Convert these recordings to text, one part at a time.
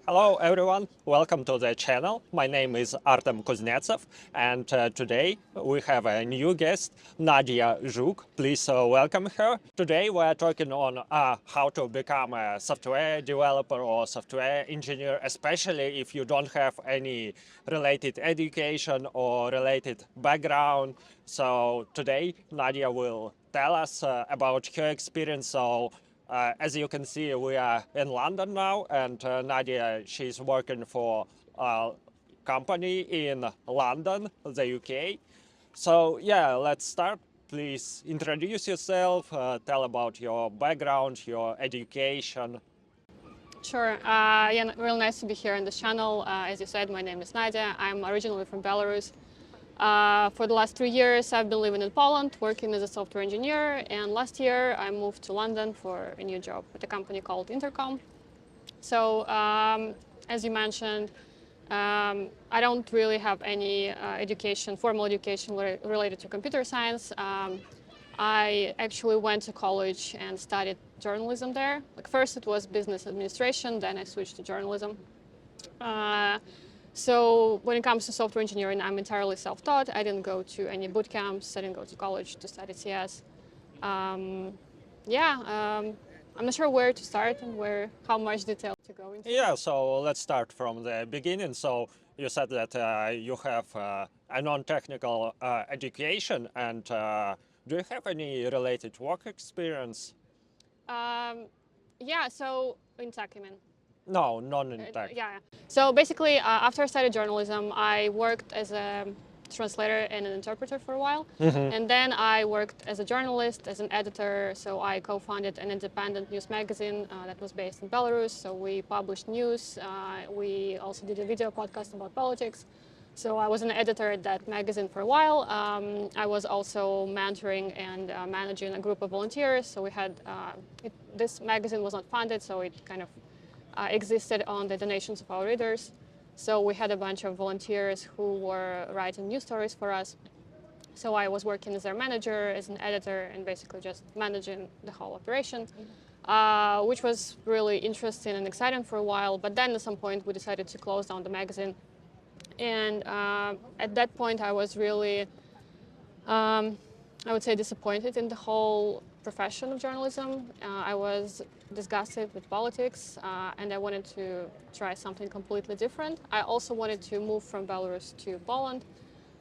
Hello everyone, welcome to the channel. My name is Artem Kuznetsov and today we have a new guest, Nadia Zhuk. Please welcome her. Today we are talking on how to become a software developer or software engineer, especially if you don't have any related education or related background. So today Nadia will tell us about her experience. As you can see, we are in London now, and Nadia, she's working for a company in London, the UK. So yeah, let's start. Please introduce yourself, tell about your background, your education. Sure. Yeah, real nice to be here on this channel. As you said, my name is Nadia. I'm originally from Belarus. For the last 3 years, I've been living in Poland, working as a software engineer. And last year, I moved to London for a new job at a company called Intercom. So, as you mentioned, I don't really have any formal education related to computer science. I actually went to college and studied journalism there. Like first it was business administration, then I switched to journalism. So when it comes to software engineering, I'm entirely self-taught. I didn't go to any boot camps. I didn't go to college to study CS. Yeah, I'm not sure where to start and how much detail to go into. Yeah, so let's start from the beginning. So you said that you have a non-technical education, and do you have any related work experience? Yeah, so in tech, I mean. No, non in tech. Yeah. So basically, after I studied journalism, I worked as a translator and an interpreter for a while. And then I worked as a journalist, as an editor. So I co-founded an independent news magazine that was based in Belarus. So we published news. We also did a video podcast about politics. So I was an editor at that magazine for a while. I was also mentoring and managing a group of volunteers. So we had, this magazine was not funded, so it kind of existed on the donations of our readers. So we had a bunch of volunteers who were writing news stories for us. So I was working as their manager, as an editor, and basically just managing the whole operation, which was really interesting and exciting for a while. But then at some point we decided to close down the magazine. And at that point I was really, I would say, disappointed in the whole profession of journalism. I was disgusted with politics, and I wanted to try something completely different. I also wanted to move from Belarus to Poland,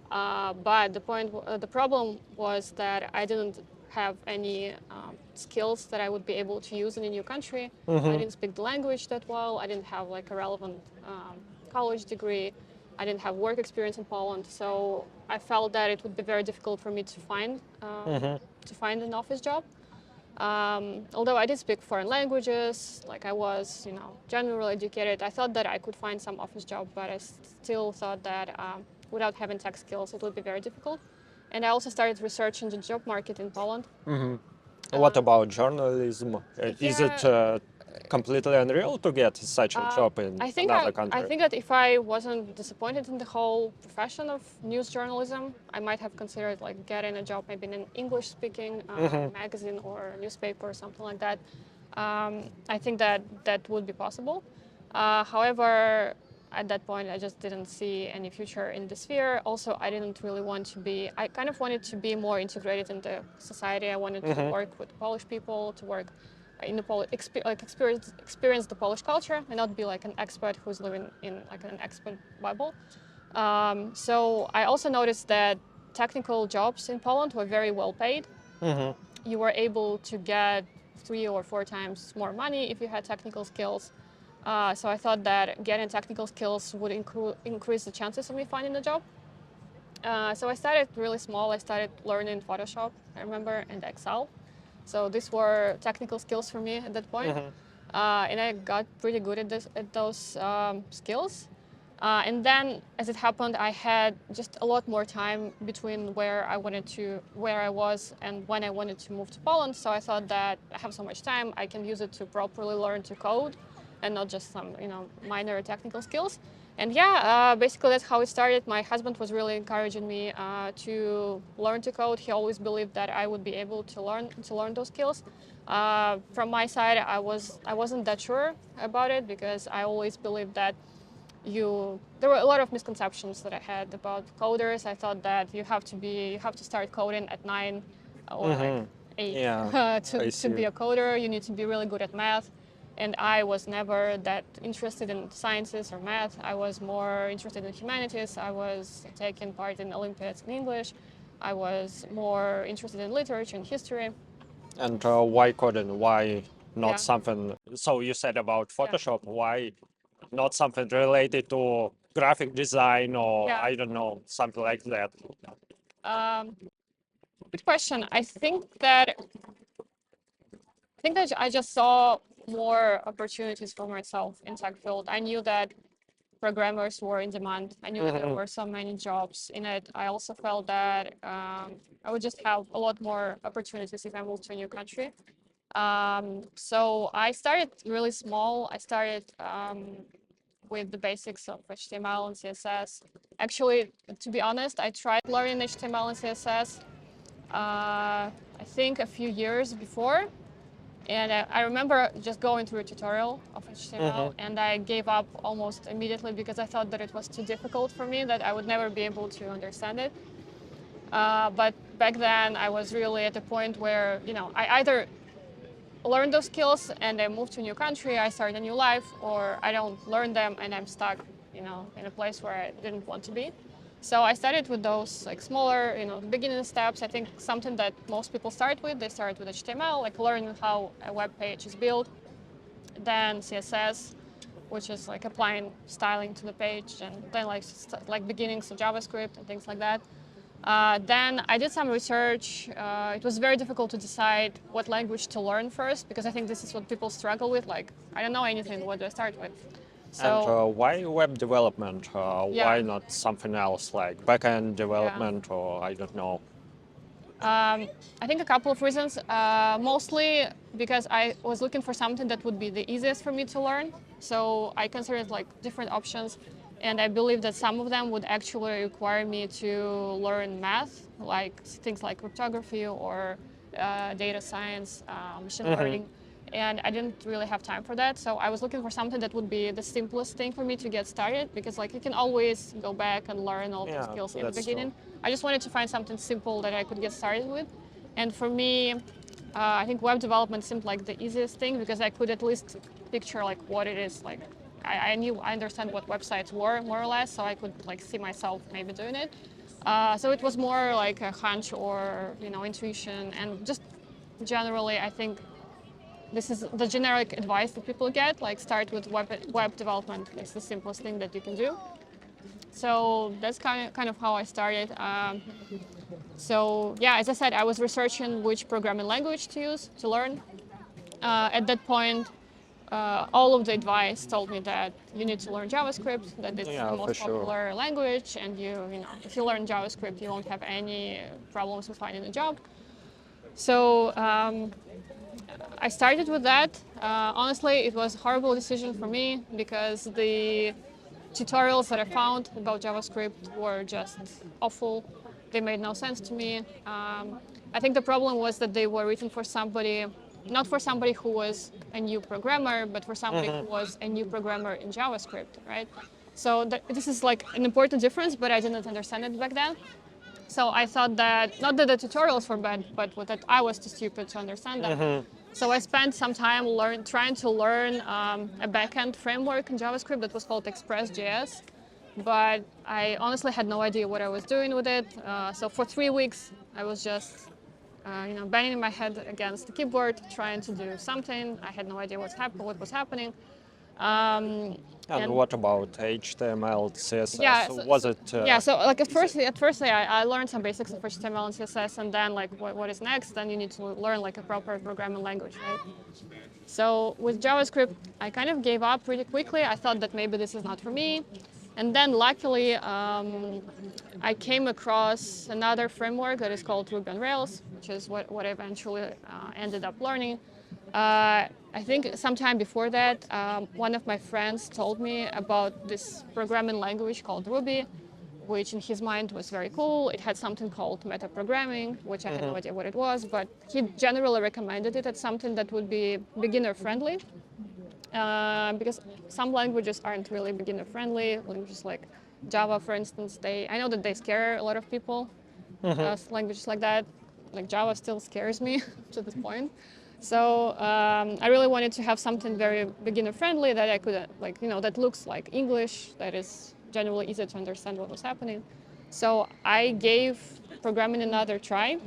but the problem was that I didn't have any skills that I would be able to use in a new country. I didn't speak the language that well. I didn't have like a relevant college degree. I didn't have work experience in Poland, so I felt that it would be very difficult for me to find an office job. Although I did speak foreign languages, like I was, generally educated, I thought that I could find some office job, but I still thought that without having tech skills, it would be very difficult. And I also started researching the job market in Poland. What about journalism? Is it completely unreal to get such a job in another country? I think that if I wasn't disappointed in the whole profession of news journalism, I might have considered like getting a job maybe in an English-speaking magazine or newspaper or something like that. I think that would be possible. However, at that point, I just didn't see any future in the sphere. Also, I didn't really want to be, I kind of wanted to be more integrated into society. I wanted to work with Polish people, to work in the experience the Polish culture and not be like an expert who's living in like an expert bubble. So I also noticed that technical jobs in Poland were very well paid. You were able to get 3 or 4 times more money if you had technical skills. So I thought that getting technical skills would increase the chances of me finding a job. So I started really small. I started learning Photoshop, I remember, and Excel. So these were technical skills for me at that point. And I got pretty good at those skills. And then, as it happened, I had just a lot more time between where I was and when I wanted to move to Poland. So I thought that I have so much time, I can use it to properly learn to code and not just some, minor technical skills. And yeah, basically that's how it started. My husband was really encouraging me to learn to code. He always believed that I would be able to learn those skills. From my side, I wasn't that sure about it because I always believed that there were a lot of misconceptions that I had about coders. I thought that you have to start coding at 9 or like 8 Yeah, I to be see. a coder. You need to be really good at math. And I was never that interested in sciences or math. I was more interested in humanities. I was taking part in Olympiads in English. I was more interested in literature and history. And why coding? Why not Yeah. something? So you said about Yeah. Photoshop. Why not something related to graphic design or Yeah. I don't know, something like that? Um, Good question. I think that I just saw more opportunities for myself in tech field. I knew that programmers were in demand. I knew that there were so many jobs in it. I also felt that I would just have a lot more opportunities if I moved to a new country. So I started really small. I started with the basics of HTML and CSS. Actually, to be honest, I tried learning HTML and CSS, I think a few years before. And I remember just going through a tutorial of HTML and I gave up almost immediately because I thought that it was too difficult for me, that I would never be able to understand it. But back then I was really at a point where, I either learn those skills and I move to a new country, I start a new life, or I don't learn them and I'm stuck, in a place where I didn't want to be. So I started with those like smaller, beginning steps. I think something that most people start with, they start with HTML, like learning how a web page is built, then CSS, which is like applying styling to the page, and then like beginnings of JavaScript and things like that. Then I did some research. It was very difficult to decide what language to learn first because I think this is what people struggle with. Like, I don't know anything. What do I start with? And So why web development? yeah, Why not something else like backend yeah. development or I don't know? I think a couple of reasons. Mostly because I was looking for something that would be the easiest for me to learn. So I considered like different options, and I believe that some of them would actually require me to learn math, like things like cryptography or data science, machine learning. And I didn't really have time for that. So I was looking for something that would be the simplest thing for me to get started because like you can always go back and learn all those Yeah, skills in the that's true. beginning. I just wanted to find something simple that I could get started with. And for me, I think web development seemed like the easiest thing because I could at least picture like what it is. Like I understand what websites were more or less, so I could like see myself maybe doing it. So it was more like a hunch or intuition, and just generally, I think this is the generic advice that people get. Like start with web development. It's the simplest thing that you can do. So that's kind of how I started. So yeah, as I said, I was researching which programming language to use to learn. At that point, all of the advice told me that you need to learn JavaScript, that it's the Yeah, for most sure. popular language, and if you learn JavaScript, you won't have any problems with finding a job. So I started with that. Honestly, it was a horrible decision for me because the tutorials that I found about JavaScript were just awful. They made no sense to me. I think the problem was that they were written for somebody, not for somebody who was a new programmer, but for somebody who was a new programmer in JavaScript, right? So this is like an important difference, but I didn't understand it back then. So I thought that, not that the tutorials were bad, but that I was too stupid to understand them. So I spent some time trying to learn a backend framework in JavaScript that was called Express.js. But I honestly had no idea what I was doing with it. So for 3 weeks, I was just banging my head against the keyboard, trying to do something. I had no idea what was happening. Um, And and what about HTML, CSS? yeah, Was it yeah. So like at first I learned some basics of HTML and CSS, and then like what is next? Then you need to learn like a proper programming language, right? So with JavaScript, I kind of gave up pretty quickly. I thought that maybe this is not for me. And then luckily, I came across another framework that is called Ruby on Rails, which is what I eventually ended up learning. I think sometime before that, one of my friends told me about this programming language called Ruby, which in his mind was very cool. It had something called metaprogramming, which I had no idea what it was, but he generally recommended it as something that would be beginner friendly. Because some languages aren't really beginner friendly. Languages like Java, for instance, I know that they scare a lot of people. Languages like that, like Java, still scares me to this point. So I really wanted to have something very beginner friendly that I could that looks like English, that is generally easy to understand what was happening. So I gave programming another try.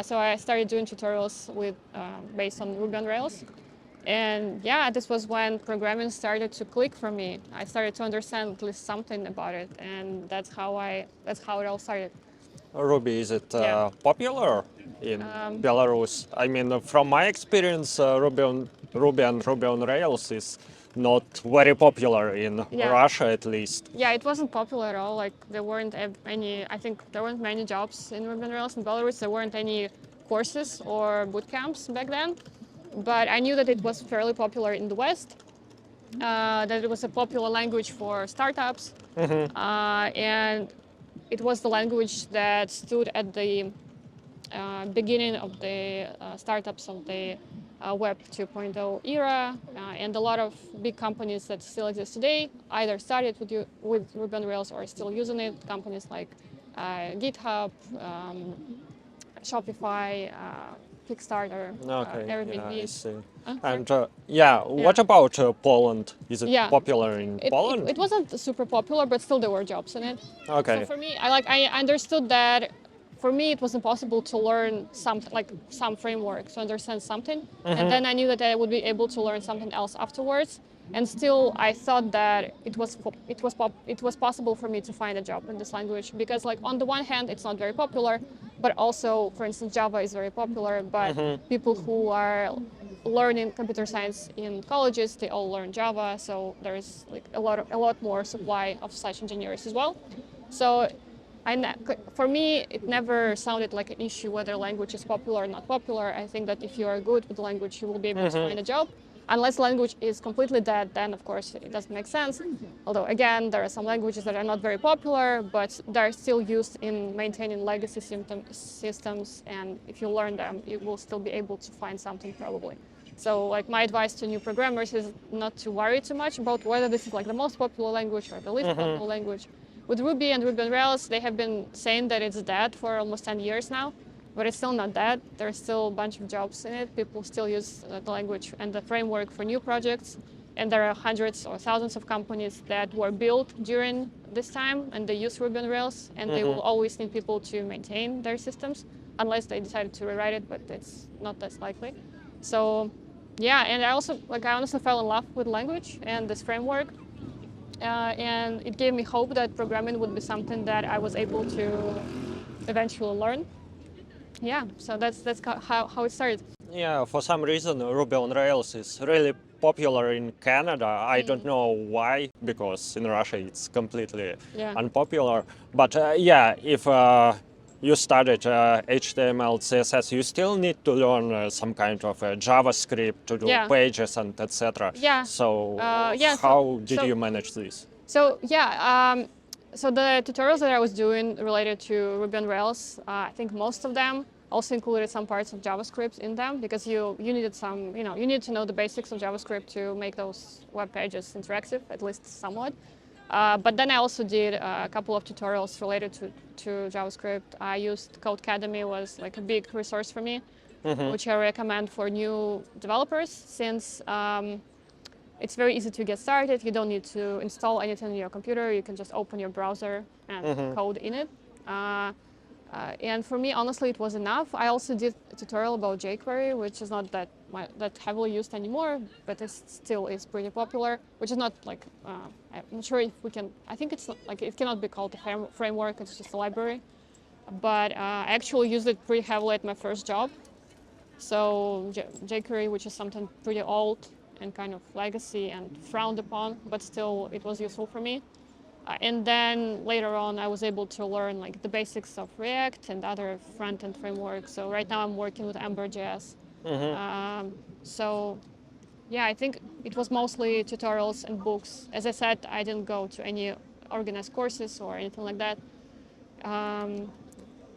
So I started doing tutorials based on Ruby on Rails. And yeah, this was when programming started to click for me. I started to understand at least something about it, and that's how it all started. Ruby, is it Yeah. popular in Belarus? I mean, from my experience, Ruby and Ruby on Rails is not very popular in Yeah. Russia, at least. Yeah, it wasn't popular at all. Like there weren't I think there weren't many jobs in Ruby on Rails in Belarus. There weren't any courses or boot camps back then. But I knew that it was fairly popular in the West, that it was a popular language for startups, and it was the language that stood at the beginning of the startups of the Web 2.0 era, and a lot of big companies that still exist today either started with Ruby on Rails or are still using it. Companies like GitHub, Shopify, Kickstarter, Okay, Airbnb. yeah, I see. Sorry. And what about Poland? Is it Yeah. popular in Poland? It wasn't super popular, but still there were jobs in it. Okay. So for me, I understood that for me it was impossible to learn some framework to understand something, and then I knew that I would be able to learn something else afterwards. And still, I thought that it was possible for me to find a job in this language because, like, on the one hand, it's not very popular, but also, for instance, Java is very popular. But people who are learning computer science in colleges, they all learn Java, so there's like a lot more supply of such engineers as well. So for me, it never sounded like an issue whether language is popular or not popular. I think that if you are good with the language, you will be able to find a job. Unless language is completely dead, then of course it doesn't make sense. Although again, there are some languages that are not very popular, but they're still used in maintaining legacy systems. And if you learn them, you will still be able to find something probably. So like my advice to new programmers is not to worry too much about whether this is like the most popular language or the least popular language. With Ruby and Ruby on Rails, they have been saying that it's dead for almost 10 years now. But it's still not dead. There's still a bunch of jobs in it. People still use the language and the framework for new projects. And there are hundreds or thousands of companies that were built during this time, and they use Ruby on Rails, and they will always need people to maintain their systems, unless they decided to rewrite it, but it's not that likely. So, yeah, and I honestly fell in love with language and this framework. And it gave me hope that programming would be something that I was able to eventually learn. Yeah, so that's how it started. Yeah, for some reason, Ruby on Rails is really popular in Canada. I don't know why, because in Russia it's completely unpopular. But if you studied HTML, CSS, you still need to learn some kind of JavaScript to do pages and etc. Yeah. So how did you manage this? So so the tutorials that I was doing related to Ruby on Rails, I think most of them also included some parts of JavaScript in them because you needed you need to know the basics of JavaScript to make those web pages interactive, at least somewhat. But then I also did a couple of tutorials related to JavaScript. I used Codecademy, was like a big resource for me, which I recommend for new developers since it's very easy to get started. You don't need to install anything on your computer. You can just open your browser and code in it. And for me, honestly, it was enough. I also did a tutorial about jQuery, which is not that heavily used anymore, but it still is pretty popular, which is not like, I'm not sure if we can, I think it's not, like, it cannot be called a framework, it's just a library. But I actually used it pretty heavily at my first job. So jQuery, which is something pretty old and kind of legacy and frowned upon, but still it was useful for me. And then later on, I was able to learn like the basics of React and other front-end frameworks. So right now I'm working with Ember.js. So yeah, I think it was mostly tutorials and books. As I said, I didn't go to any organized courses or anything like that.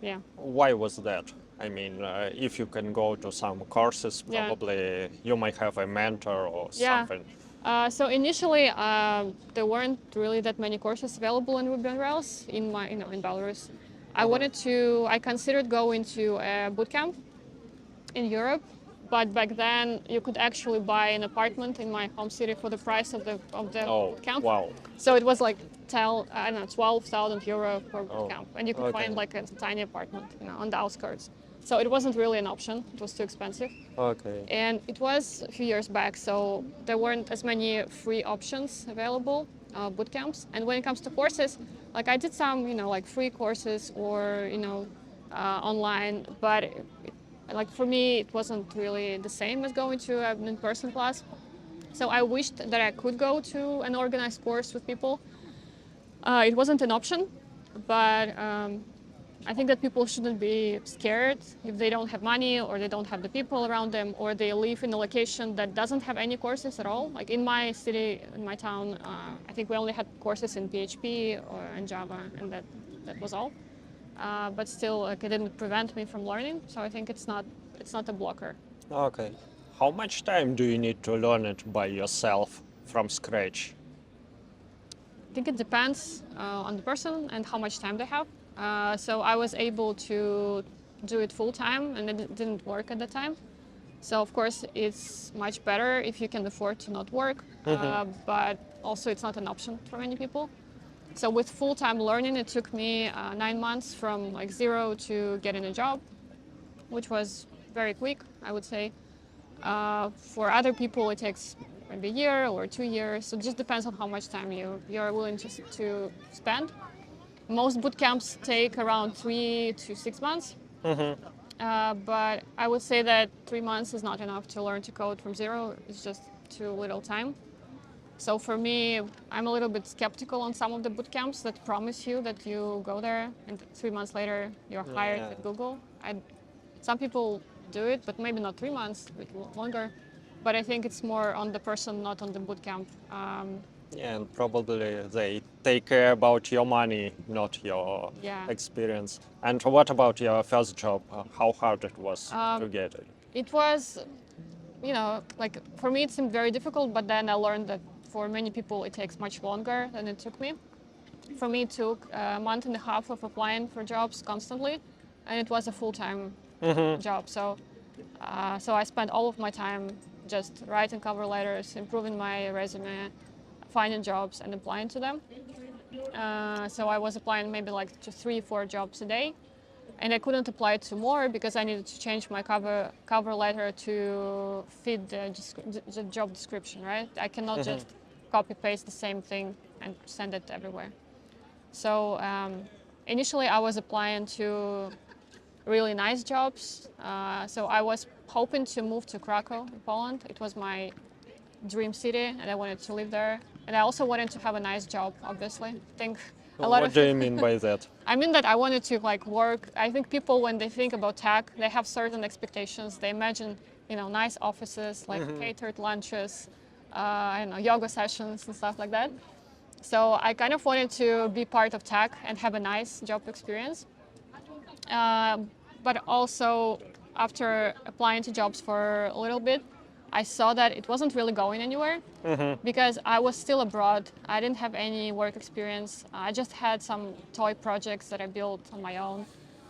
Yeah. Why was that? I mean, if you can go to some courses, Yeah. probably you might have a mentor or Yeah. something. So initially, there weren't really that many courses available in Ruby on Rails in in Belarus. I considered going to a bootcamp in Europe, but back then you could actually buy an apartment in my home city for the price of the Oh, camp. wow. So it was like I don't know, 12,000 euro for Oh, camp, and you could okay. find like a tiny apartment, on the outskirts. So it wasn't really an option. It was too expensive. Okay. And it was a few years back, so there weren't as many free options available, boot camps. And when it comes to courses, like I did some, like free courses or, online, but like for me, it wasn't really the same as going to an in-person class. So I wished that I could go to an organized course with people. It wasn't an option, but I think that people shouldn't be scared if they don't have money or they don't have the people around them or they live in a location that doesn't have any courses at all. Like in my city, in my town, I think we only had courses in PHP or in Java, and that was all. But still, like, it didn't prevent me from learning. So I think it's not a blocker. Okay. How much time do you need to learn it by yourself from scratch? I think it depends on the person and how much time they have. So I was able to do it full time, and it didn't work at the time. So of course it's much better if you can afford to not work, but also it's not an option for many people. So with full-time learning, it took me 9 months from like zero to getting a job, which was very quick, I would say. For other people, it takes maybe a year or 2 years. So it just depends on how much time you're willing to spend. Most boot camps take around 3 to 6 months. But I would say that 3 months is not enough to learn to code from zero. It's just too little time. So for me, I'm a little bit skeptical on some of the boot camps that promise you that you go there and 3 months later you're hired Yeah. at Google. Some people do it, but maybe not 3 months, a bit longer. But I think it's more on the person, not on the boot camp. Yeah, and probably they take care about your money, not your Yeah. experience. And what about your first job? How hard it was to get it? It was, like for me it seemed very difficult, but then I learned that for many people it takes much longer than it took me. For me it took a month and a half of applying for jobs constantly, and it was a full-time job. So I spent all of my time just writing cover letters, improving my resume, finding jobs and applying to them. So I was applying maybe like to 3-4 jobs a day. And I couldn't apply to more because I needed to change my cover letter to fit the job description, right? I cannot just copy paste the same thing and send it everywhere. So initially I was applying to really nice jobs. So I was hoping to move to Krakow in Poland. It was my dream city and I wanted to live there. And I also wanted to have a nice job, obviously. I think What do you mean by that? I mean that I wanted to like work. I think people, when they think about tech, they have certain expectations. They imagine, nice offices, like catered lunches, I don't know, yoga sessions and stuff like that. So I kind of wanted to be part of tech and have a nice job experience. But also, after applying to jobs for a little bit, I saw that it wasn't really going anywhere because I was still abroad. I didn't have any work experience. I just had some toy projects that I built on my own.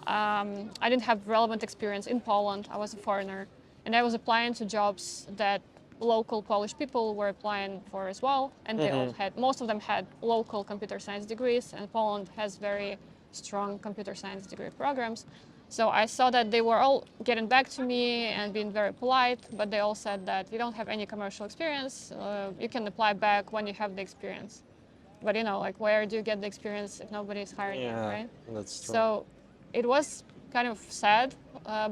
I didn't have relevant experience in Poland. I was a foreigner. And I was applying to jobs that local Polish people were applying for as well. And they all most of them had local computer science degrees, and Poland has very strong computer science degree programs. So I saw that they were all getting back to me and being very polite, but they all said that you don't have any commercial experience. You can apply back when you have the experience. But like where do you get the experience if nobody is hiring you, right? That's true. So it was kind of sad,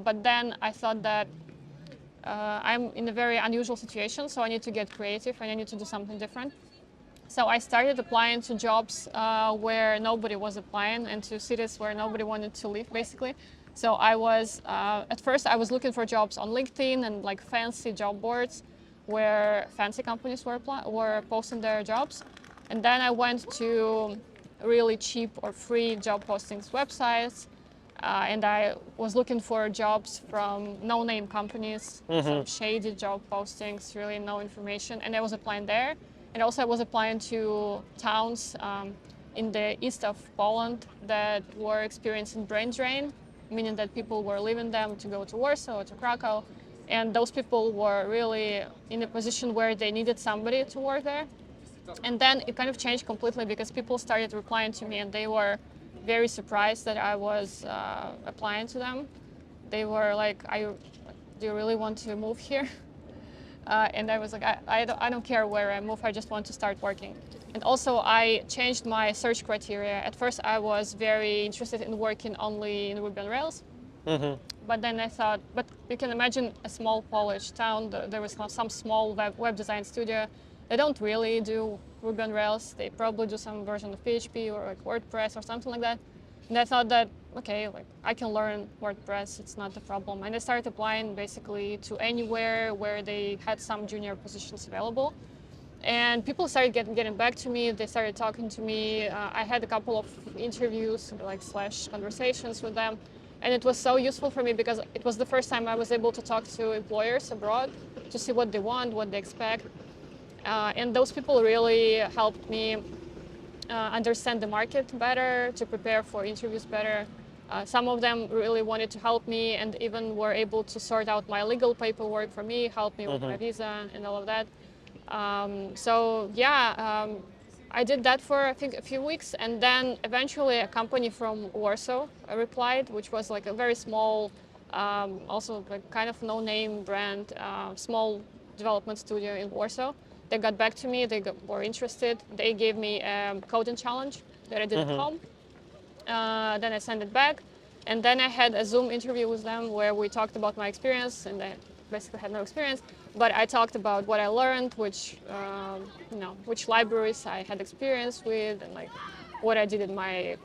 but then I thought that I'm in a very unusual situation, so I need to get creative and I need to do something different. So I started applying to jobs where nobody was applying and to cities where nobody wanted to live, basically. So I was, at first I was looking for jobs on LinkedIn and like fancy job boards where fancy companies were posting their jobs. And then I went to really cheap or free job postings websites. And I was looking for jobs from no-name companies, some shady job postings, really no information. And I was applying there. And also I was applying to towns in the east of Poland that were experiencing brain drain, meaning that people were leaving them to go to Warsaw or to Krakow. And those people were really in a position where they needed somebody to work there. And then it kind of changed completely because people started replying to me and they were very surprised that I was applying to them. They were like, do you really want to move here? And I was like, I don't care where I move, I just want to start working. And also I changed my search criteria. At first I was very interested in working only in Ruby on Rails. But then I thought, but you can imagine a small Polish town, there was some small web design studio. They don't really do Ruby on Rails. They probably do some version of PHP or like WordPress or something like that. And I thought that, okay, like I can learn WordPress, it's not a problem. And I started applying basically to anywhere where they had some junior positions available. And people started getting back to me, they started talking to me. I had a couple of interviews, like / conversations with them. And it was so useful for me because it was the first time I was able to talk to employers abroad to see what they want, what they expect. And those people really helped me understand the market better, to prepare for interviews better. Some of them really wanted to help me and even were able to sort out my legal paperwork for me, help me with my visa and all of that. I did that for I think a few weeks, and then eventually a company from Warsaw replied, which was like a very small, also like kind of no-name brand, small development studio in Warsaw. They got back to me, were interested. They gave me a coding challenge that I did at home. Then I sent it back. And then I had a Zoom interview with them where we talked about my experience, and I basically had no experience. But I talked about what I learned, which libraries I had experience with, and like what I did in my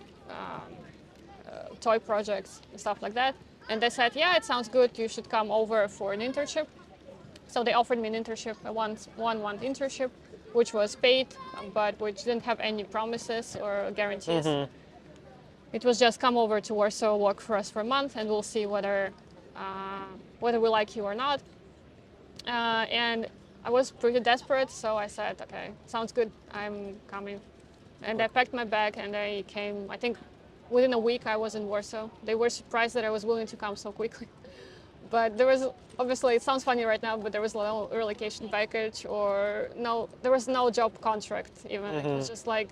toy projects and stuff like that. And they said, yeah, it sounds good. You should come over for an internship. So they offered me an internship, a one-month internship, which was paid, but which didn't have any promises or guarantees. It was just come over to Warsaw, work for us for a month, and we'll see whether we like you or not. And I was pretty desperate, so I said, okay, sounds good, I'm coming. And I packed my bag and I came. I think within a week I was in Warsaw. They were surprised that I was willing to come so quickly. But there was, obviously, it sounds funny right now, but there was no relocation package there was no job contract even. It was just like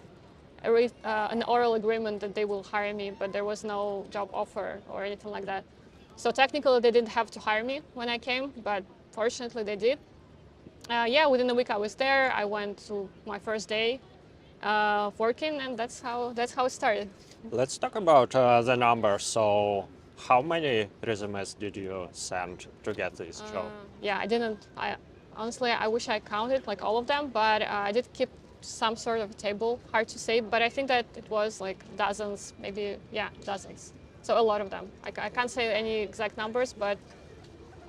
an oral agreement that they will hire me, but there was no job offer or anything like that. So technically they didn't have to hire me when I came, but fortunately they did. Within a week I was there. I went to my first day working, and that's how it started. Let's talk about the numbers. So how many resumes did you send to get this job? Honestly, I wish I counted like all of them, but I did keep some sort of table, hard to say, but I think that it was like dozens, maybe, dozens. So a lot of them. I can't say any exact numbers, but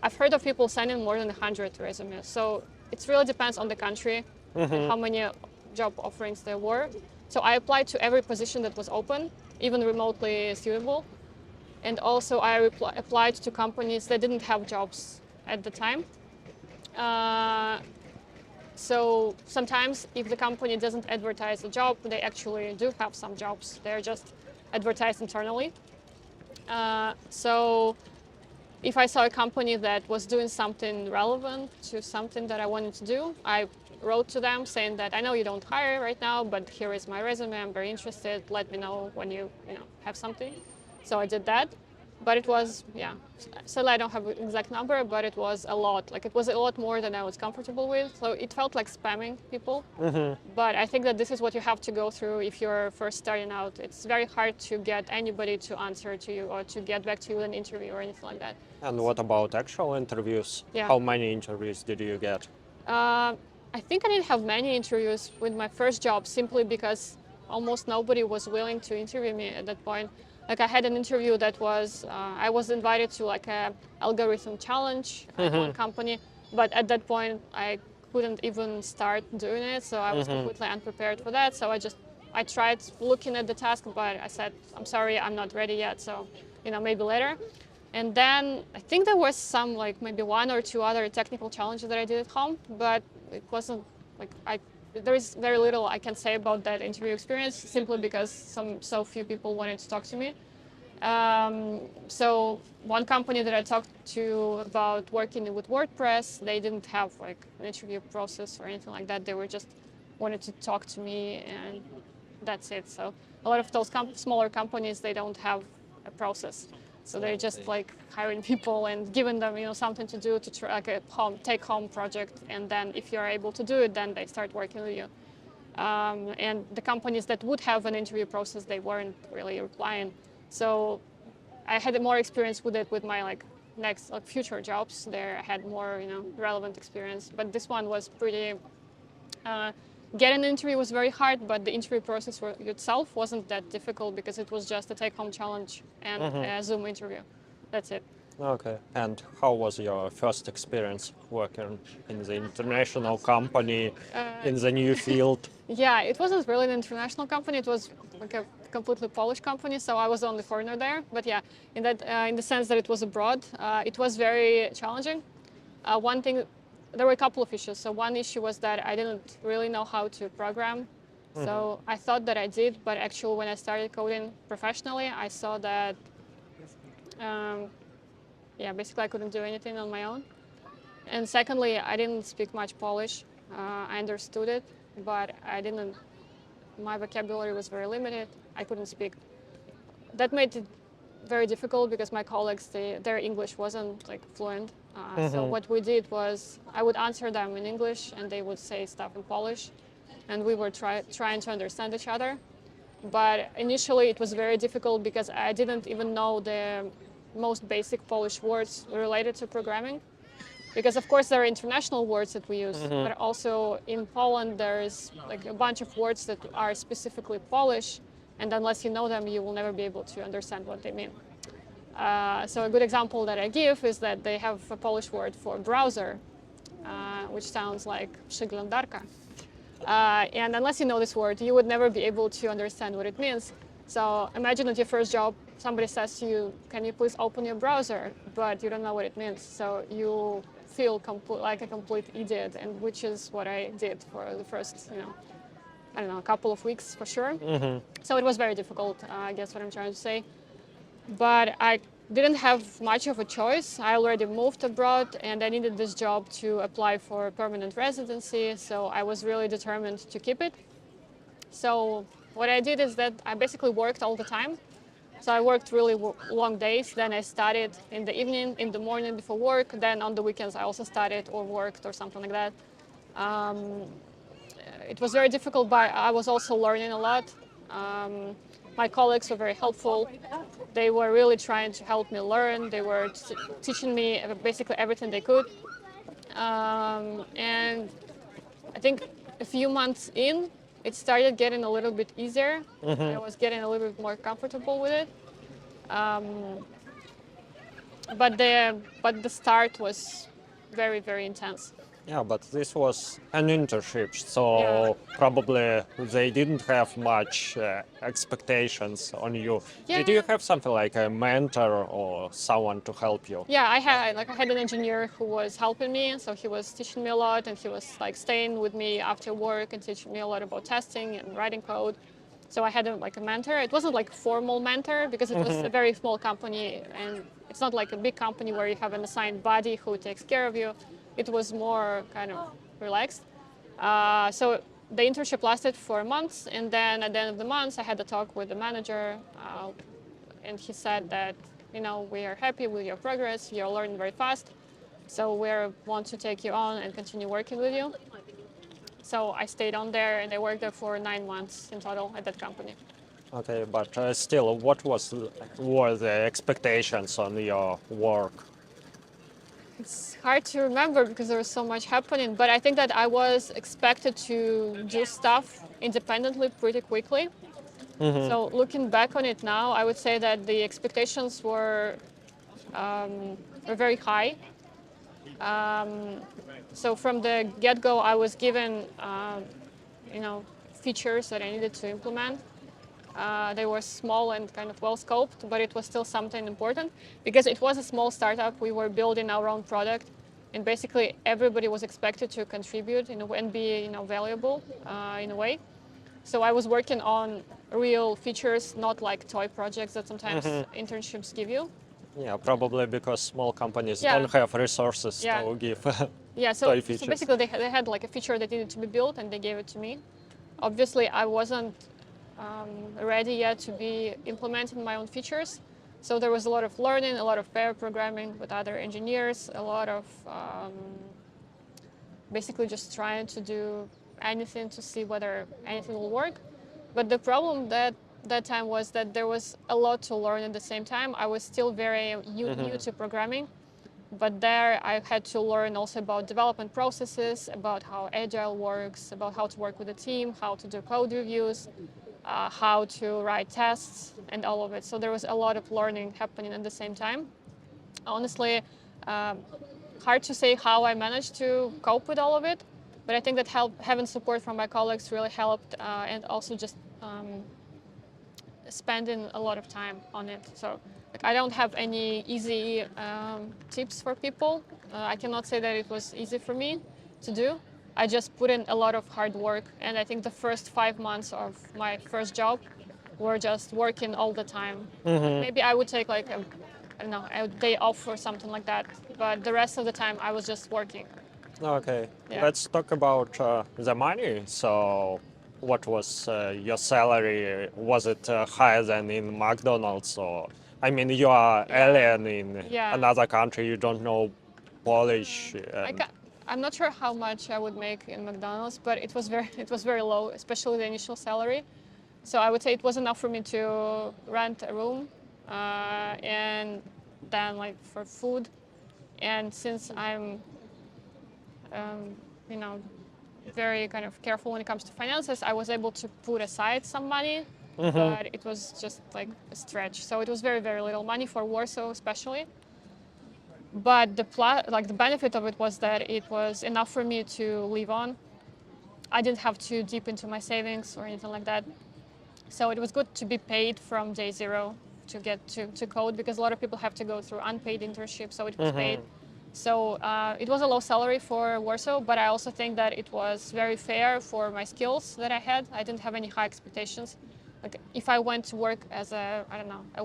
I've heard of people sending more than 100 resumes. So it really depends on the country and how many job offerings there were. So I applied to every position that was open, even remotely suitable. And also I applied to companies that didn't have jobs at the time. So sometimes if the company doesn't advertise a job, they actually do have some jobs. They're just advertised internally. So if I saw a company that was doing something relevant to something that I wanted to do, I wrote to them saying that I know you don't hire right now, but here is my resume, I'm very interested, let me know when you have something. So I did that. But it was, sadly I don't have an exact number, but it was a lot. Like it was a lot more than I was comfortable with. So it felt like spamming people. But I think that this is what you have to go through if you're first starting out. It's very hard to get anybody to answer to you or to get back to you in an interview or anything like that. And what about actual interviews? Yeah. How many interviews did you get? I think I didn't have many interviews with my first job simply because almost nobody was willing to interview me at that point. Like I had an interview that was, I was invited to like a algorithm challenge at one company, but at that point I couldn't even start doing it, so I was completely unprepared for that. So I tried looking at the task, but I said, I'm sorry, I'm not ready yet, so maybe later. And then I think there was some like maybe one or two other technical challenges that I did at home, but it wasn't like there is very little I can say about that interview experience simply because so few people wanted to talk to me. So one company that I talked to about working with WordPress, they didn't have like an interview process or anything like that. They were just wanted to talk to me and that's it. So a lot of those smaller companies, they don't have a process. So they're just like hiring people and giving them, something to do to like a take-home project. And then if you're able to do it, then they start working with you. And the companies that would have an interview process, they weren't really replying. So I had more experience with it with my next future jobs. There I had more relevant experience. But this one was pretty. Getting an interview was very hard, but the interview process itself wasn't that difficult because it was just a take-home challenge and a Zoom interview. That's it. Okay. And how was your first experience working in the international company, in the new field? Yeah, it wasn't really an international company. It was like a completely Polish company, so I was the only foreigner there. But yeah, in the sense that it was abroad, it was very challenging. One thing, there were a couple of issues. So one issue was that I didn't really know how to program. So I thought that I did, but actually when I started coding professionally, I saw that, basically I couldn't do anything on my own. And secondly, I didn't speak much Polish. I understood it, but my vocabulary was very limited. I couldn't speak. That made it very difficult because my colleagues, their English wasn't fluent. So what we did was I would answer them in English and they would say stuff in Polish, and we were trying to understand each other. But initially it was very difficult because I didn't even know the most basic Polish words related to programming. Because of course there are international words that we use, but also in Poland there's a bunch of words that are specifically Polish, and unless you know them, you will never be able to understand what they mean. So a good example that I give is that they have a Polish word for browser, which sounds like przeglądarka. And unless you know this word, you would never be able to understand what it means. So imagine at your first job, somebody says to you, can you please open your browser? But you don't know what it means. So you feel like a complete idiot, and which is what I did for the first, a couple of weeks for sure. So it was very difficult, I guess what I'm trying to say. But I didn't have much of a choice. I already moved abroad and I needed this job to apply for permanent residency. So I was really determined to keep it. So what I did is that I basically worked all the time. So I worked really long days. Then I studied in the evening, in the morning before work. Then on the weekends I also studied or worked or something like that. It was very difficult, but I was also learning a lot. My colleagues were very helpful. They were really trying to help me learn. They were teaching me basically everything they could. And I think a few months in, it started getting a little bit easier. I was getting a little bit more comfortable with it. But the start was very, very intense. Yeah, but this was an internship, so probably they didn't have much expectations on you. Yeah. Did you have something like a mentor or someone to help you? Yeah, I had an engineer who was helping me, so he was teaching me a lot, and he was staying with me after work and teaching me a lot about testing and writing code. So I had a mentor. It wasn't a formal mentor because it was a very small company, and it's not like a big company where you have an assigned buddy who takes care of you. It was more kind of relaxed. So the internship lasted for months, and then at the end of the month, I had a talk with the manager, and he said that, we are happy with your progress, you're learning very fast, so we want to take you on and continue working with you. So I stayed on there, and I worked there for 9 months in total at that company. Okay, but still, what were the expectations on your work? It's hard to remember because there was so much happening, but I think that I was expected to do stuff independently pretty quickly. So looking back on it now, I would say that the expectations were very high. So from the get-go, I was given, features that I needed to implement. They were small and kind of well-scoped, but it was still something important because it was a small startup. We were building our own product, and basically everybody was expected to contribute and be, valuable in a way. So I was working on real features, not like toy projects that sometimes internships give you. Yeah, probably because small companies Yeah. don't have resources Yeah. to give Yeah, toy so features. basically they had like a feature that needed to be built and they gave it to me. Obviously, I wasn't ready yet to be implementing my own features. So there was a lot of learning, a lot of pair programming with other engineers, a lot of basically just trying to do anything to see whether anything will work. But the problem that time was that there was a lot to learn at the same time. I was still very new to programming, but there I had to learn also about development processes, about how agile works, about how to work with a team, how to do code reviews, how to write tests, and all of it. So there was a lot of learning happening at the same time. Honestly, um, hard to say how I managed to cope with all of it, but I think that having support from my colleagues really helped, and also just spending a lot of time on it. So like, I don't have any easy tips for people. I cannot say that it was easy for me to do. I just put in a lot of hard work, and I think the first 5 months of my first job were just working all the time. Maybe I would take like I don't know, a day off or something like that, but the rest of the time I was just working. Okay, Yeah. let's talk about the money. So, what was your salary? Was it higher than in McDonald's? Or, I mean, you are alien in Yeah. another country, you don't know Polish. And I'm not sure how much I would make in McDonald's, but it was very low, especially the initial salary. So I would say it was enough for me to rent a room, and then like for food. And since I'm, um, you know, very kind of careful when it comes to finances, I was able to put aside some money, but it was just like a stretch. So it was very little money for Warsaw, especially. But the benefit of it was that it was enough for me to live on. I didn't have to deep into my savings or anything like that. So it was good to be paid from day zero to get to code, because a lot of people have to go through unpaid internships, so it was paid. So it was a low salary for Warsaw, but I also think that it was very fair for my skills that I had. I didn't have any high expectations. Like if I went to work as a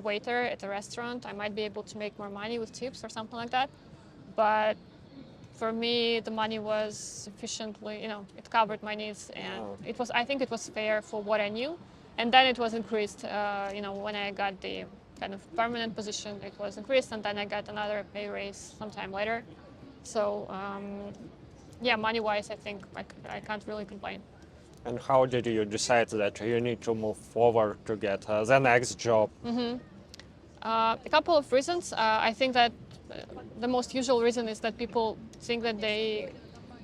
waiter at a restaurant, I might be able to make more money with tips or something like that. But for me, the money was sufficiently, it covered my needs, and I think it was fair for what I knew. And then it was increased, when I got the kind of permanent position, it was increased, and then I got another pay raise sometime later. So, yeah, money-wise, I think I can't really complain. And how did you decide that you need to move forward to get the next job? A couple of reasons. I think that the most usual reason is that people think that they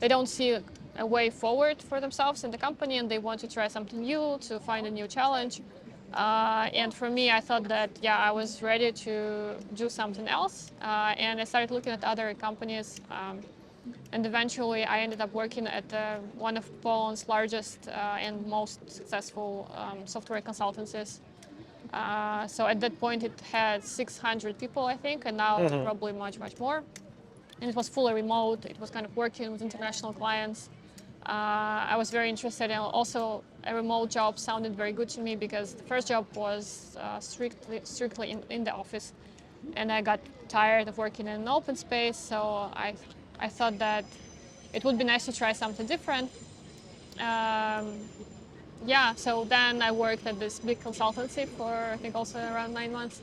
don't see a way forward for themselves in the company, and they want to try something new, to find a new challenge. And for me, I thought that I was ready to do something else, and I started looking at other companies. And eventually, I ended up working at one of Poland's largest and most successful software consultancies. So at that point, it had 600 people, I think, and now it's probably much more. And it was fully remote. It was kind of working with international clients. I was very interested, and also a remote job sounded very good to me because the first job was strictly in the office, and I got tired of working in an open space. So I thought that it would be nice to try something different. So then I worked at this big consultancy for I think also around 9 months.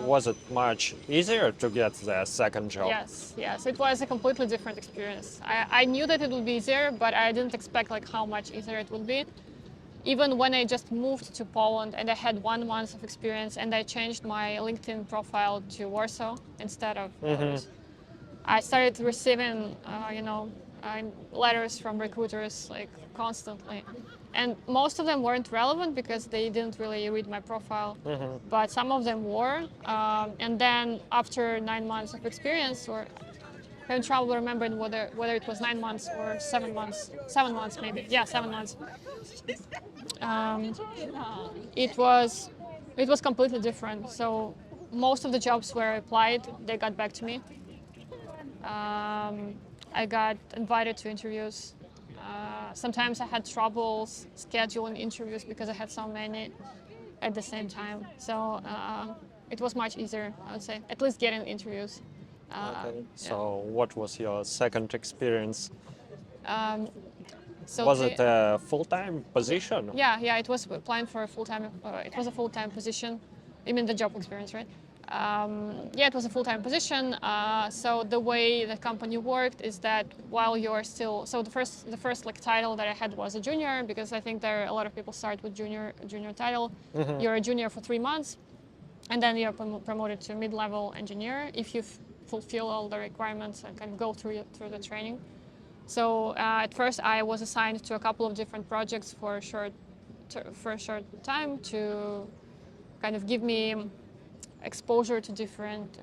Was it much easier to get the second job? Yes, it was a completely different experience. I knew that it would be easier, but I didn't expect like how much easier it would be. Even when I just moved to Poland and I had 1 month of experience and I changed my LinkedIn profile to Warsaw instead of Belarus, I started receiving, letters from recruiters like constantly. And most of them weren't relevant because they didn't really read my profile, but some of them were. And then after 9 months of experience, or having trouble remembering whether it was 9 months or 7 months, 7 months maybe, yeah, 7 months. Um, it was completely different. So most of the jobs where I applied, they got back to me. I got invited to interviews. Sometimes I had troubles scheduling interviews because I had so many at the same time. So it was much easier, I would say, at least getting interviews. Okay. Yeah. So what was your second experience? So Was it a full-time position? yeah, it was applying for a full-time. It was a full-time position. You mean the job experience, right? Yeah, it was a full-time position. So the way the company worked is that while you're still, so the first like title that I had was a junior, because I think there are a lot of people start with junior title. You're a junior for 3 months, and then you're promoted to mid-level engineer if you fulfill all the requirements and can go through the training. So at first I was assigned to a couple of different projects for a short time to kind of give me exposure to different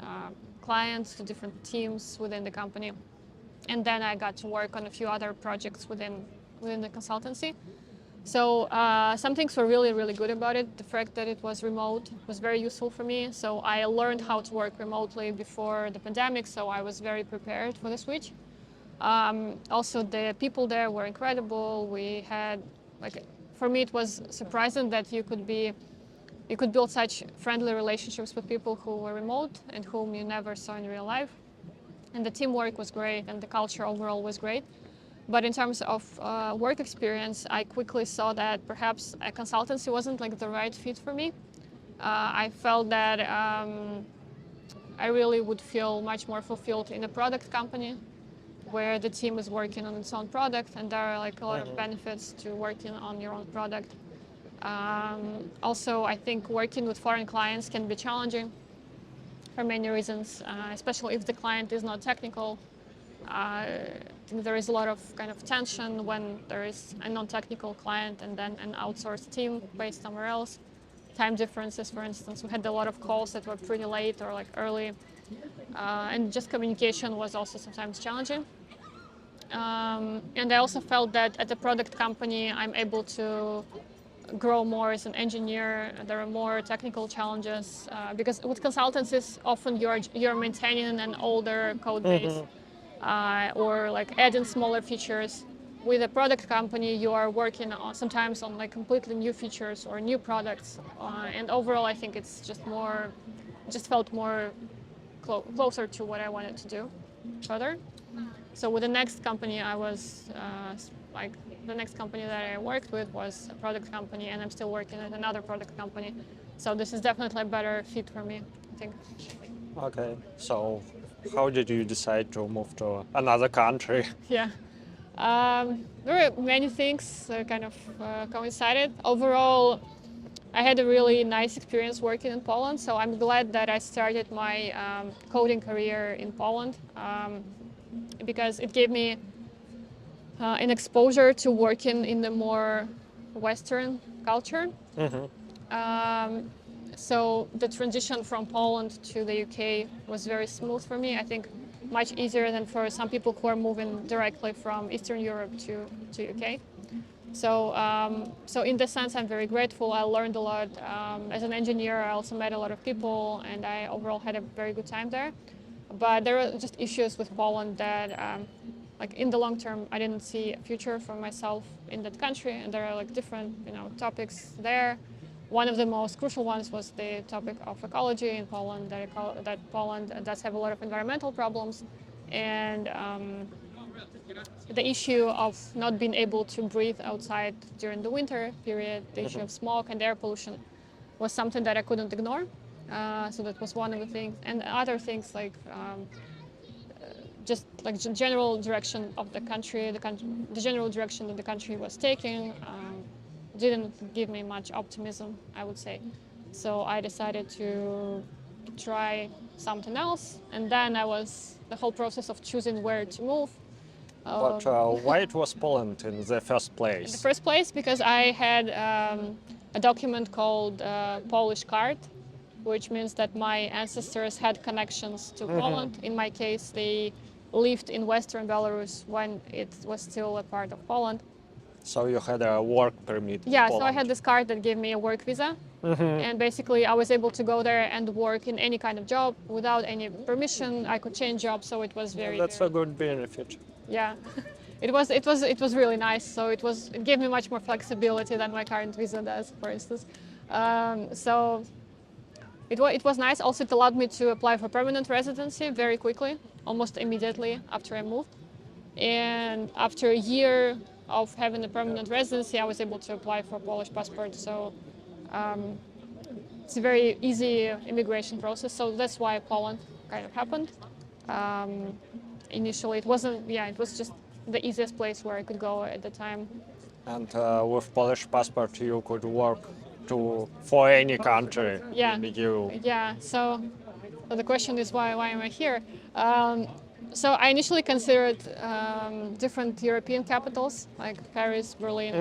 clients, to different teams within the company. And then I got to work on a few other projects within the consultancy. So some things were really, really good about it. The fact that it was remote was very useful for me. So I learned how to work remotely before the pandemic, so I was very prepared for the switch. Also, the people there were incredible. We had, like, for me, it was surprising that you could build such friendly relationships with people who were remote and whom you never saw in real life. And the teamwork was great, and the culture overall was great. But in terms of work experience, I quickly saw that perhaps a consultancy wasn't like the right fit for me. I felt that I really would feel much more fulfilled in a product company where the team is working on its own product, and there are like a lot of benefits to working on your own product. Also, I think working with foreign clients can be challenging for many reasons, especially if the client is not technical. I think there is a lot of kind of tension when there is a non-technical client and then an outsourced team based somewhere else. Time differences, for instance, we had a lot of calls that were pretty late or like early, and just communication was also sometimes challenging. And I also felt that at the product company, I'm able to grow more as an engineer. There are more technical challenges because with consultancies, often you're maintaining an older code base or like adding smaller features. With a product company, you are working sometimes on like completely new features or new products, and overall, I think it's just felt more closer to what I wanted to do further. So with the next company, I was like the next company that I worked with was a product company, and I'm still working at another product company. So this is definitely a better fit for me, I think. Okay. So how did you decide to move to another country? Yeah. There were many things kind of coincided. Overall, I had a really nice experience working in Poland, so I'm glad that I started my coding career in Poland because it gave me an exposure to working in the more Western culture. So the transition from Poland to the UK was very smooth for me. I think much easier than for some people who are moving directly from Eastern Europe to UK. So in this sense, I'm very grateful. I learned a lot. As an engineer, I also met a lot of people, and I overall had a very good time there. But there were just issues with Poland that, like in the long term, I didn't see a future for myself in that country. And there are like different, topics there. One of the most crucial ones was the topic of ecology in Poland. That Poland does have a lot of environmental problems, and the issue of not being able to breathe outside during the winter period, the issue of smoke and air pollution, was something that I couldn't ignore. So that was one of the things, and other things like just like the general direction of the country, the general direction that the country was taking. Didn't give me much optimism, I would say. So I decided to try something else, and then the whole process of choosing where to move But why it was Poland in the first In the place? first place, because I had a document called Polish card, which means that my ancestors had connections to Poland. In my case, they lived in Western Belarus when it was still a part of Poland. So you had a work permit in Yeah, Poland. so I had this card that gave me a work visa. And basically, I was able to go there and work in any kind of job without any permission. I could change jobs, so it was very. That's very, a good benefit. yeah. It was really nice. So it gave me much more flexibility than my current visa does, for instance. So it was nice. Also, it allowed me to apply for permanent residency very quickly, almost immediately after I moved. And after a year of having a permanent residency, I was able to apply for a Polish passport. So it's a very easy immigration process. So that's why Poland kind of happened. Initially, it wasn't. Yeah, it was just the easiest place where I could go at the time. And with Polish passport, you could work for any country Yeah. in the EU. Yeah. So the question is why am I here? So I initially considered different European capitals like Paris, Berlin,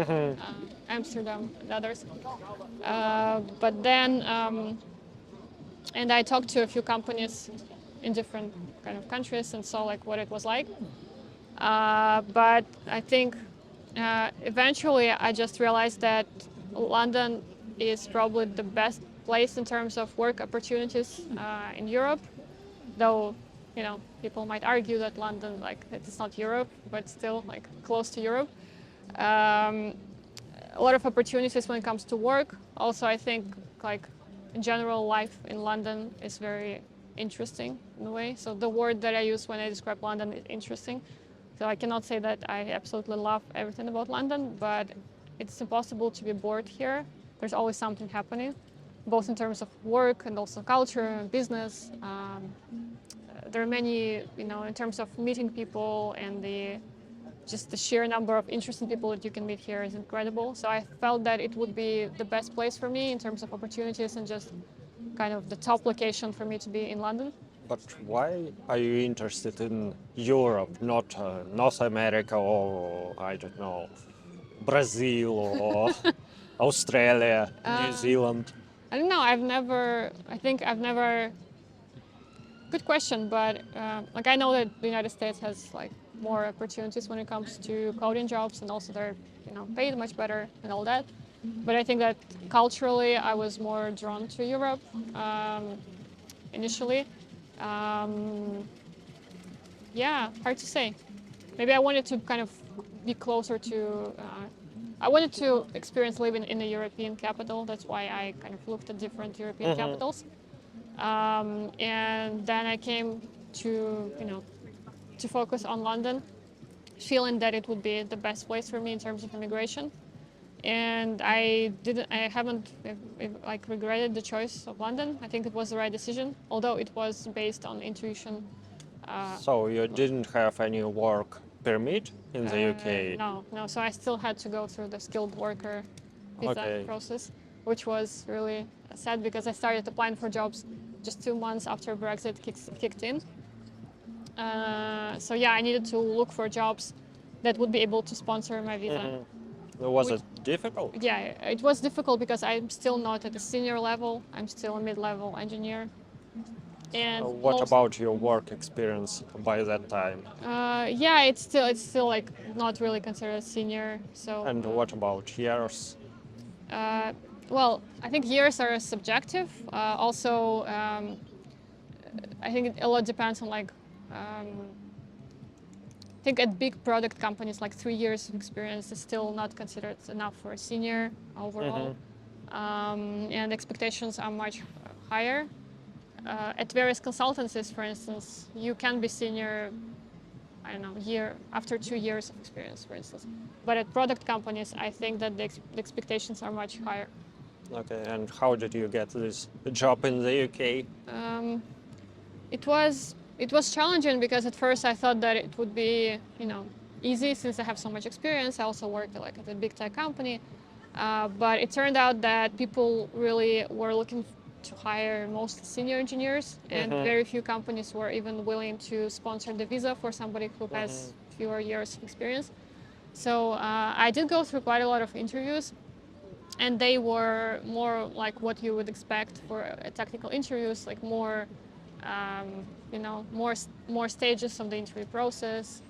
Amsterdam, and others. But then, and I talked to a few companies in different kind of countries and saw like what it was like. But I think eventually I just realized that London is probably the best place in terms of work opportunities in Europe. Though, people might argue that London, like, it's not Europe, but still, like, close to Europe. A lot of opportunities when it comes to work. Also, I think, like, in general, life in London is very interesting in a way. So the word that I use when I describe London is interesting. So I cannot say that I absolutely love everything about London, but it's impossible to be bored here. There's always something happening, both in terms of work and also culture and business. There are many, in terms of meeting people and just the sheer number of interesting people that you can meet here is incredible. So I felt that it would be the best place for me in terms of opportunities and just kind of the top location for me to be in London. But why are you interested in Europe, not North America or, I don't know, Brazil or Australia, New Zealand? I don't know. I've never. Good question, but like I know that the United States has like more opportunities when it comes to coding jobs, and also they're paid much better and all that. But I think that culturally, I was more drawn to Europe initially. Yeah, hard to say. Maybe I wanted to kind of be closer to. I wanted to experience living in a European capital. That's why I kind of looked at different European capitals. And then I came to, to focus on London, feeling that it would be the best place for me in terms of immigration. And I haven't like regretted the choice of London. I think it was the right decision, although it was based on intuition. So you didn't have any work permit in the UK? No. So I still had to go through the skilled worker visa Okay. process, which was really sad because I started applying for jobs just 2 months after Brexit kicked in. So yeah, I needed to look for jobs that would be able to sponsor my visa. Was it difficult? Yeah, it was difficult because I'm still not at a senior level. I'm still a mid-level engineer. And What about your work experience by that time? Yeah, it's still like not really considered senior. So. And what about years? Well, I think years are subjective. Also, I think a lot depends on like. I think at big product companies, like 3 years of experience is still not considered enough for a senior overall, and expectations are much higher. At various consultancies, for instance, you can be senior, I don't know, after 2 years of experience, for instance. But at product companies, I think that the expectations are much higher. Okay, and how did you get this job in the UK? It was challenging because at first I thought that it would be, easy since I have so much experience. I also worked like at a big tech company, but it turned out that people really were looking to hire most senior engineers, and very few companies were even willing to sponsor the visa for somebody who has fewer years of experience. So I did go through quite a lot of interviews, and they were more like what you would expect for a technical interviews, like more, more stages of the interview process,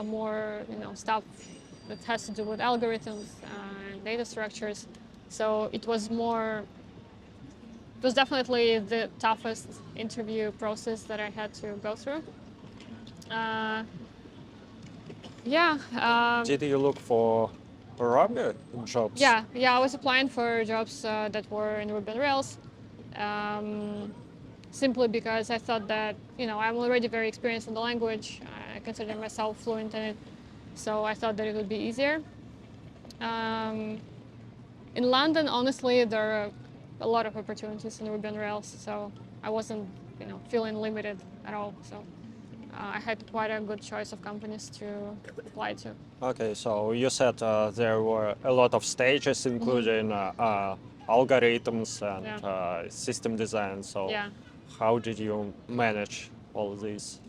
more stuff that has to do with algorithms and data structures. So it was definitely the toughest interview process that I had to go through. Uh, yeah. Did you look for Ruby jobs? Yeah, I was applying for jobs that were in Ruby on Rails, simply because I thought that, I'm already very experienced in the language. I consider myself fluent in it, so I thought that it would be easier. In London, honestly, there are a lot of opportunities in Ruby on Rails, so I wasn't, feeling limited at all. So I had quite a good choice of companies to apply to. Okay, so you said there were a lot of stages, including algorithms and Yeah. system design. So Yeah. how did you manage all these?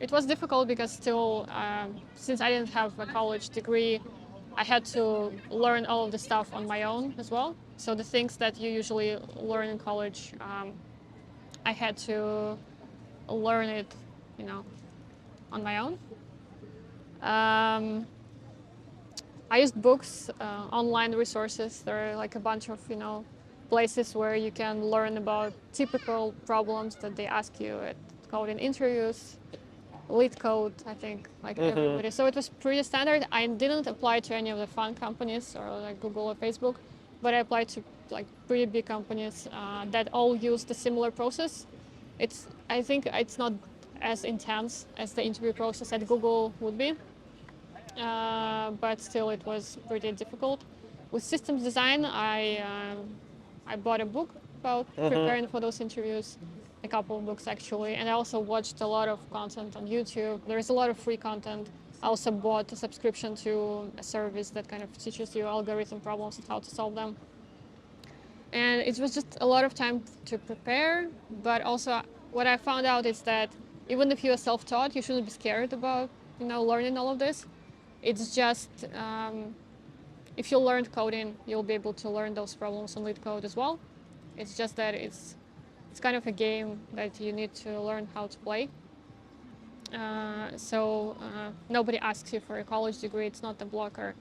It was difficult because still, since I didn't have a college degree, I had to learn all of the stuff on my own as well. So the things that you usually learn in college, I had to learn it, on my own. I used books, online resources. There are like a bunch of, places where you can learn about typical problems that they ask you at coding interviews. Lead code, I think, like everybody. So it was pretty standard. I didn't apply to any of the fun companies or like Google or Facebook, but I applied to like pretty big companies that all use the similar process. I think it's not as intense as the interview process at Google would be, but still it was pretty difficult. With systems design, I bought a book about preparing for those interviews, a couple of books actually, and I also watched a lot of content on YouTube. There's a lot of free content. I also bought a subscription to a service that kind of teaches you algorithm problems and how to solve them. And it was just a lot of time to prepare, but also what I found out is that even if you are self-taught, you shouldn't be scared about, learning all of this. It's just if you learned coding, you'll be able to learn those problems on lead code as well. It's just that it's kind of a game that you need to learn how to play. So nobody asks you for a college degree. It's not a blocker,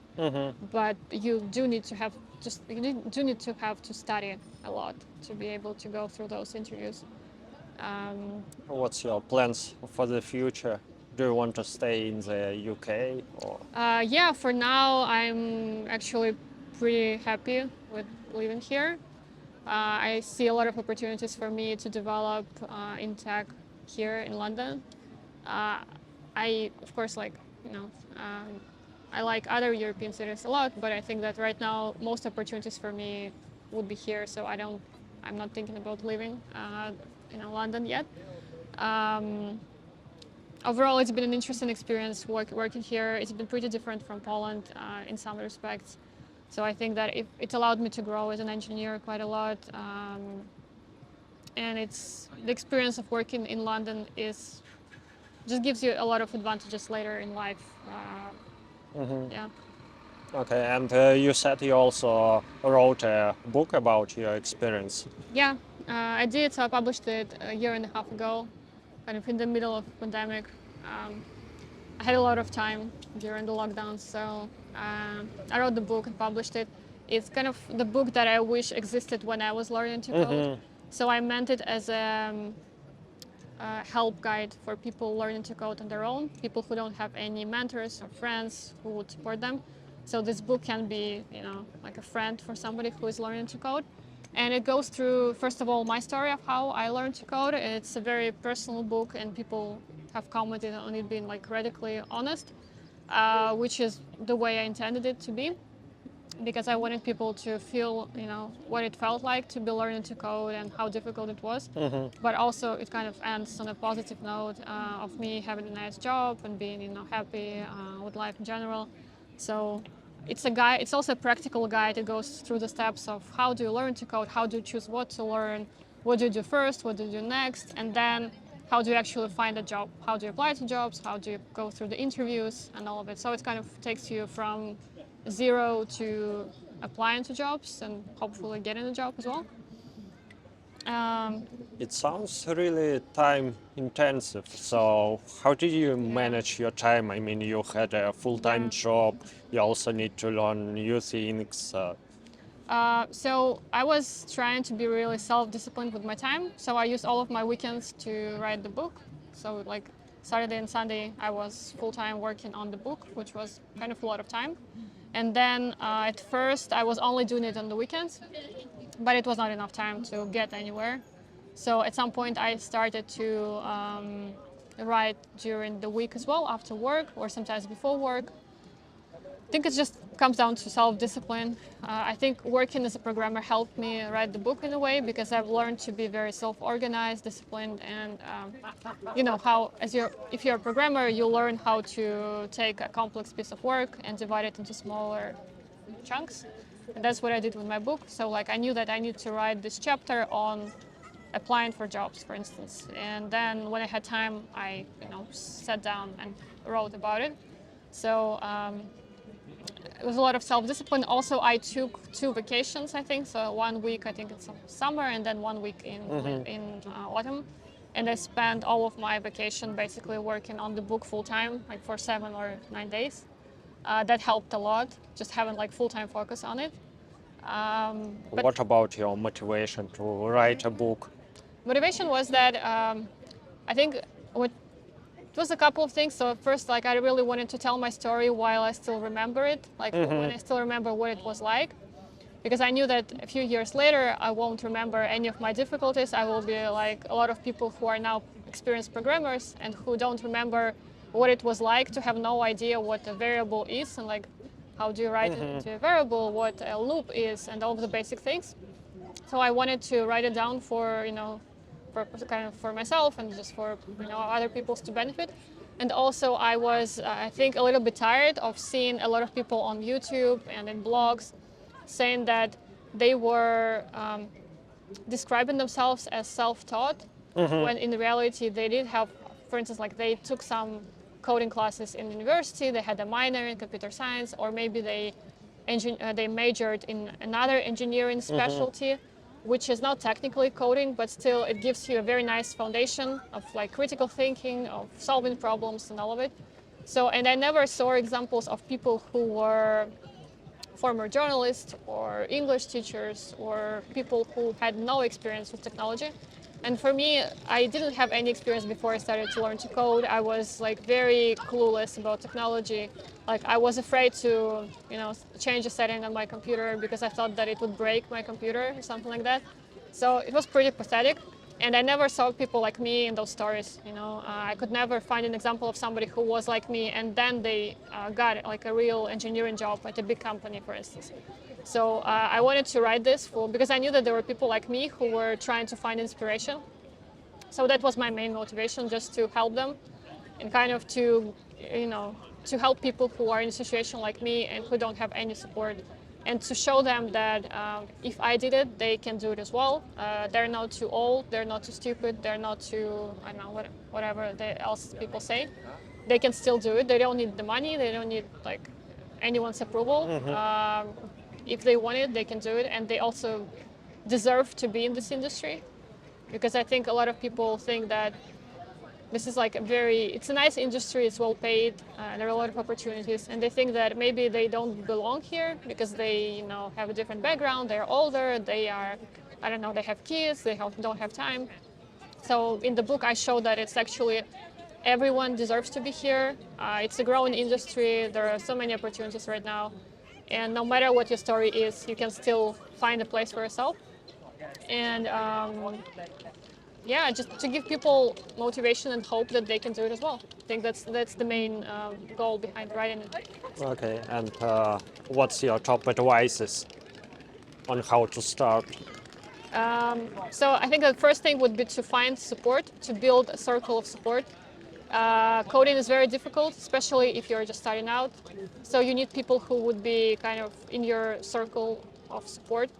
but you do need to have to study a lot to be able to go through those interviews. What's your plans for the future? Do you want to stay in the UK or? Yeah, for now I'm actually pretty happy with living here. I see a lot of opportunities for me to develop in tech here in London. I, of course, I like other European cities a lot, but I think that right now most opportunities for me would be here. So I'm not thinking about living in London yet. Overall, it's been an interesting experience working here. It's been pretty different from Poland in some respects. So I think that it allowed me to grow as an engineer quite a lot. And the experience of working in London just gives you a lot of advantages later in life. Yeah. Okay, and you said you also wrote a book about your experience. Yeah, I did. So I published it a year and a half ago, kind of in the middle of the pandemic. I had a lot of time during the lockdown, so I wrote the book and published it. It's kind of the book that I wish existed when I was learning to code. So I meant it as a help guide for people learning to code on their own, people who don't have any mentors or friends who would support them. So this book can be, like a friend for somebody who is learning to code. And it goes through, first of all, my story of how I learned to code. It's a very personal book, and people have commented on it being like radically honest, which is the way I intended it to be, because I wanted people to feel, what it felt like to be learning to code and how difficult it was. But also it kind of ends on a positive note of me having a nice job and being, happy with life in general. So it's a guide. It's also a practical guide. It goes through the steps of how do you learn to code, how do you choose what to learn, what do you do first, what do you do next, and then how do you actually find a job, how do you apply to jobs, how do you go through the interviews and all of it. So it kind of takes you from zero to applying to jobs and hopefully getting a job as well. It sounds really time intensive. So how did you manage your time? I mean, you had a full-time job. You also need to learn new things. So I was trying to be really self-disciplined with my time. So I used all of my weekends to write the book. So like Saturday and Sunday, I was full-time working on the book, which was kind of a lot of time. And then at first, I was only doing it on the weekends, but it was not enough time to get anywhere. So at some point, I started to write during the week as well, after work or sometimes before work. I think it just comes down to self-discipline. I think working as a programmer helped me write the book in a way because I've learned to be very self-organized, disciplined, and you know how, if you're a programmer, you learn how to take a complex piece of work and divide it into smaller chunks. And that's what I did with my book. So like I knew that I need to write this chapter on applying for jobs, for instance. And then when I had time, I sat down and wrote about it. So it was a lot of self-discipline. Also, I took 2 vacations, I think. So 1 week, I think it's summer, and then 1 week in autumn. And I spent all of my vacation basically working on the book full time, like for 7 or 9 days. That helped a lot, just having like full-time focus on it. But What about your motivation to write a book? motivation was that I think it was a couple of things. So first, like I really wanted to tell my story while I still remember it, like when I still remember what it was like, because I knew that a few years later I won't remember any of my difficulties. I will be like a lot of people who are now experienced programmers and who don't remember what it was like to have no idea what a variable is and like how do you write it into a variable, what a loop is, and all of the basic things. So I wanted to write it down for for myself and just for other people's to benefit. And also I was I think a little bit tired of seeing a lot of people on YouTube and in blogs saying that they were describing themselves as self-taught when in reality they did have, for instance, like they took some coding classes in university, they had a minor in computer science, or maybe they majored in another engineering specialty, which is not technically coding, but still it gives you a very nice foundation of like critical thinking, of solving problems and all of it. So, and I never saw examples of people who were former journalists or English teachers or people who had no experience with technology. And for me, I didn't have any experience before I started to learn to code. I was like very clueless about technology. Like I was afraid to, change a setting on my computer because I thought that it would break my computer or something like that. So it was pretty pathetic. And I never saw people like me in those stories. I could never find an example of somebody who was like me and then they got like a real engineering job at a big company, for instance. So I wanted to write this because I knew that there were people like me who were trying to find inspiration. So that was my main motivation, just to help them and kind of to help people who are in a situation like me and who don't have any support, and to show them that if I did it, they can do it as well. They're not too old, they're not too stupid, they're not too, I don't know, whatever else people say. They can still do it. They don't need the money, they don't need like anyone's approval. If they want it, they can do it, and they also deserve to be in this industry, because I think a lot of people think that this is like it's a nice industry, it's well paid, there are a lot of opportunities, and they think that maybe they don't belong here because they have a different background, they're older, they are, I don't know, they have kids, they don't have time. So in the book I show that it's actually everyone deserves to be here. It's a growing industry, there are so many opportunities right now. And no matter what your story is, you can still find a place for yourself. And just to give people motivation and hope that they can do it as well. I think that's the main goal behind writing it. Okay, and what's your top advices on how to start? So I think the first thing would be to find support, to build a circle of support. Coding is very difficult, especially if you're just starting out. So you need people who would be kind of in your circle of support.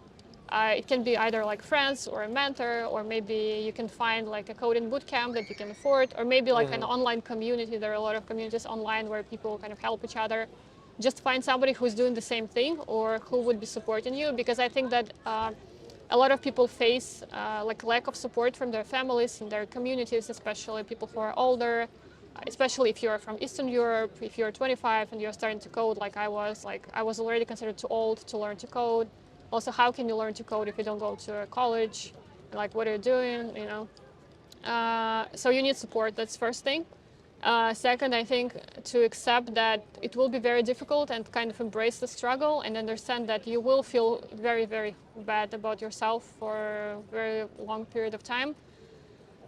It can be either like friends or a mentor, or maybe you can find like a coding bootcamp that you can afford, or maybe like an online community. There are a lot of communities online where people kind of help each other. Just find somebody who's doing the same thing or who would be supporting you, because I think that a lot of people face like lack of support from their families and their communities, especially people who are older, especially if you're from Eastern Europe. If you're 25 and you're starting to code like I was already considered too old to learn to code. Also, how can you learn to code if you don't go to a college? Like, what are you doing, you know? So you need support, that's first thing. Second, I think to accept that it will be very difficult and kind of embrace the struggle and understand that you will feel very, very bad about yourself for a very long period of time.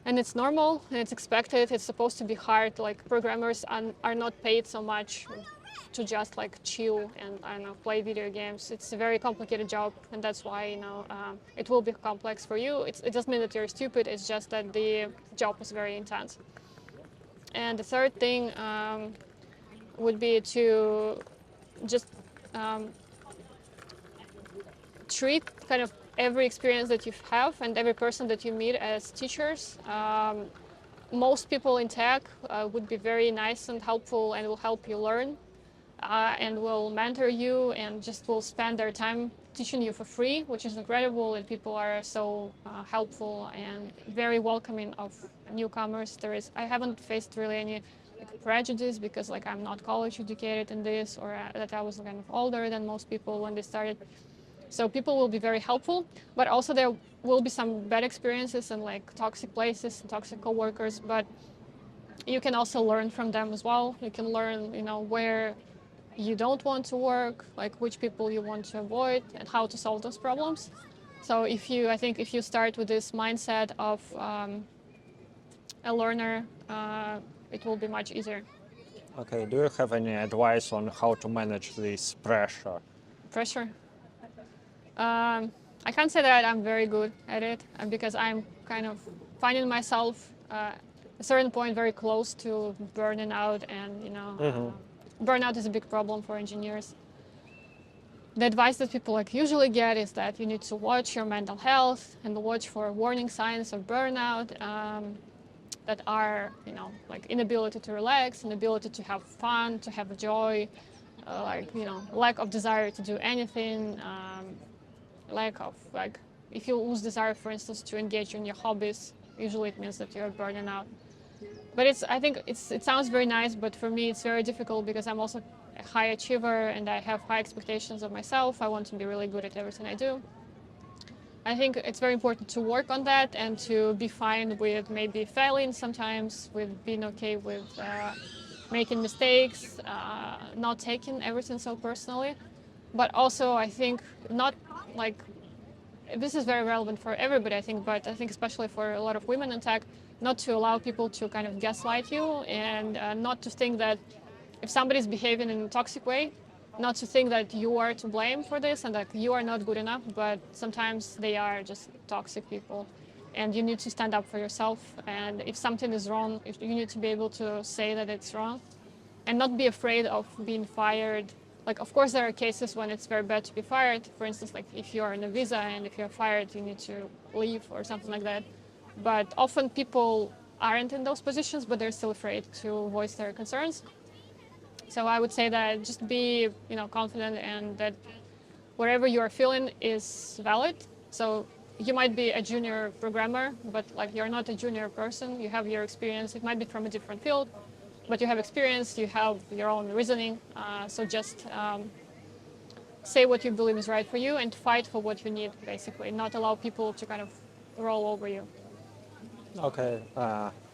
And it's normal, and it's expected, it's supposed to be hard. Like, programmers are not paid so much to just like chill and, I don't know, play video games. It's a very complicated job, and that's why, you know, it will be complex for you. It doesn't mean that you're stupid, it's just that the job is very intense. And the third thing would be to just treat kind of every experience that you have and every person that you meet as teachers. Most people in tech would be very nice and helpful and will help you learn and will mentor you and just will spend their time teaching you for free, which is incredible. And people are so helpful and very welcoming of newcomers. I haven't faced really any like prejudice because like I'm not college educated in this, or that I was kind of older than most people when they started. So people will be very helpful, but also there will be some bad experiences and like toxic places and toxic coworkers, but you can also learn from them as well. You can learn, you know, where you don't want to work, like which people you want to avoid and how to solve those problems. So I think if you start with this mindset of a learner, it will be much easier. Okay, do you have any advice on how to manage this pressure? Pressure. I can't say that I'm very good at it because I'm kind of finding myself at a certain point very close to burning out, and you know, burnout is a big problem for engineers. The advice that people like usually get is that you need to watch your mental health and watch for warning signs of burnout that are, you know, like inability to relax, inability to have fun, to have joy, like, you know, lack of desire to do anything. Lack of, like, if you lose desire, for instance, to engage in your hobbies, usually it means that you're burning out. But I think it sounds very nice, but for me it's very difficult because I'm also a high achiever and I have high expectations of myself. I want to be really good at everything I do. I think it's very important to work on that and to be fine with maybe failing sometimes, with being okay with making mistakes, not taking everything so personally. But also, I think not like, this is very relevant for everybody, I think, but I think especially for a lot of women in tech, not to allow people to kind of gaslight you and not to think that if somebody's behaving in a toxic way, not to think that you are to blame for this and that you are not good enough, but sometimes they are just toxic people. And you need to stand up for yourself. And if something is wrong, if you need to be able to say that it's wrong and not be afraid of being fired. Like, of course, there are cases when it's very bad to be fired. For instance, like if you're on a visa and if you're fired, you need to leave or something like that. But often people aren't in those positions, but they're still afraid to voice their concerns. So I would say that just be, you know, confident and that whatever you are feeling is valid. So you might be a junior programmer, but like you're not a junior person. You have your experience. It might be from a different field, but you have experience, you have your own reasoning. So just say what you believe is right for you and fight for what you need, basically. Not allow people to kind of roll over you. Okay,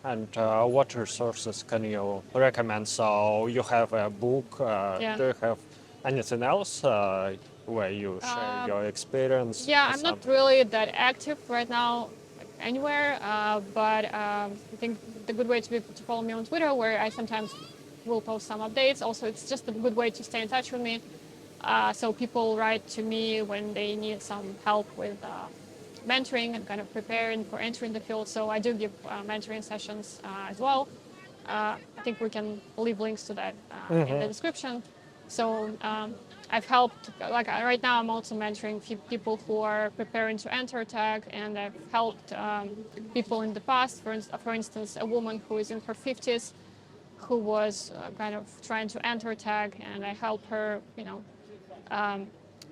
and what resources can you recommend? So you have a book. Yeah. Do you have anything else where you share your experience? Yeah, I'm not really that active right now anywhere, but I think the good way to follow me on Twitter, where I sometimes will post some updates. Also, it's just a good way to stay in touch with me. So people write to me when they need some help with mentoring and kind of preparing for entering the field. So I do give mentoring sessions as well. I think we can leave links to that in the description. So I've helped, like right now I'm also mentoring people who are preparing to enter tech, and I've helped people in the past, for instance, a woman who is in her 50s who was kind of trying to enter tech, and I helped her,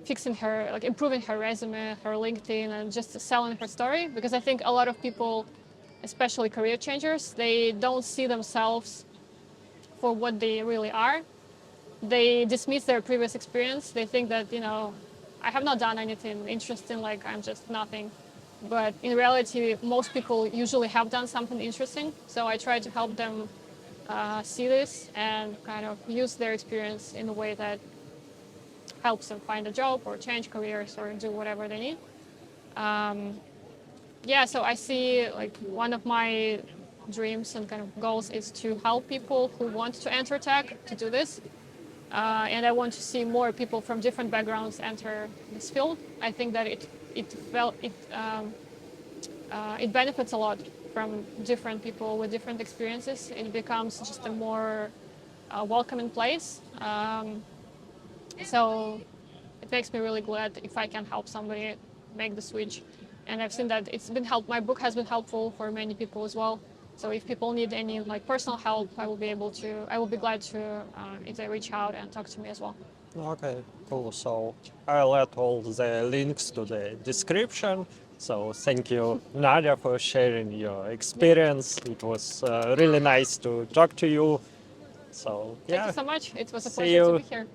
fixing her, like improving her resume, her LinkedIn, and just selling her story, because I think a lot of people, especially career changers, they don't see themselves for what they really are. They dismiss their previous experience. They think that, I have not done anything interesting, like I'm just nothing. But in reality, most people usually have done something interesting. So I try to help them see this and kind of use their experience in a way that helps them find a job or change careers or do whatever they need. So I see like one of my dreams and kind of goals is to help people who want to enter tech to do this. And I want to see more people from different backgrounds enter this field. I think that it benefits a lot from different people with different experiences. It becomes just a more welcoming place. So it makes me really glad if I can help somebody make the switch. And I've seen that it's been my book has been helpful for many people as well. So if people need any like personal help, I will be glad to if they reach out and talk to me as well. Okay, cool. So I'll add all the links to the description. So thank you, Nadia, for sharing your experience. It was really nice to talk to you. So Thank yeah, you so much. It was a see pleasure to you. be here.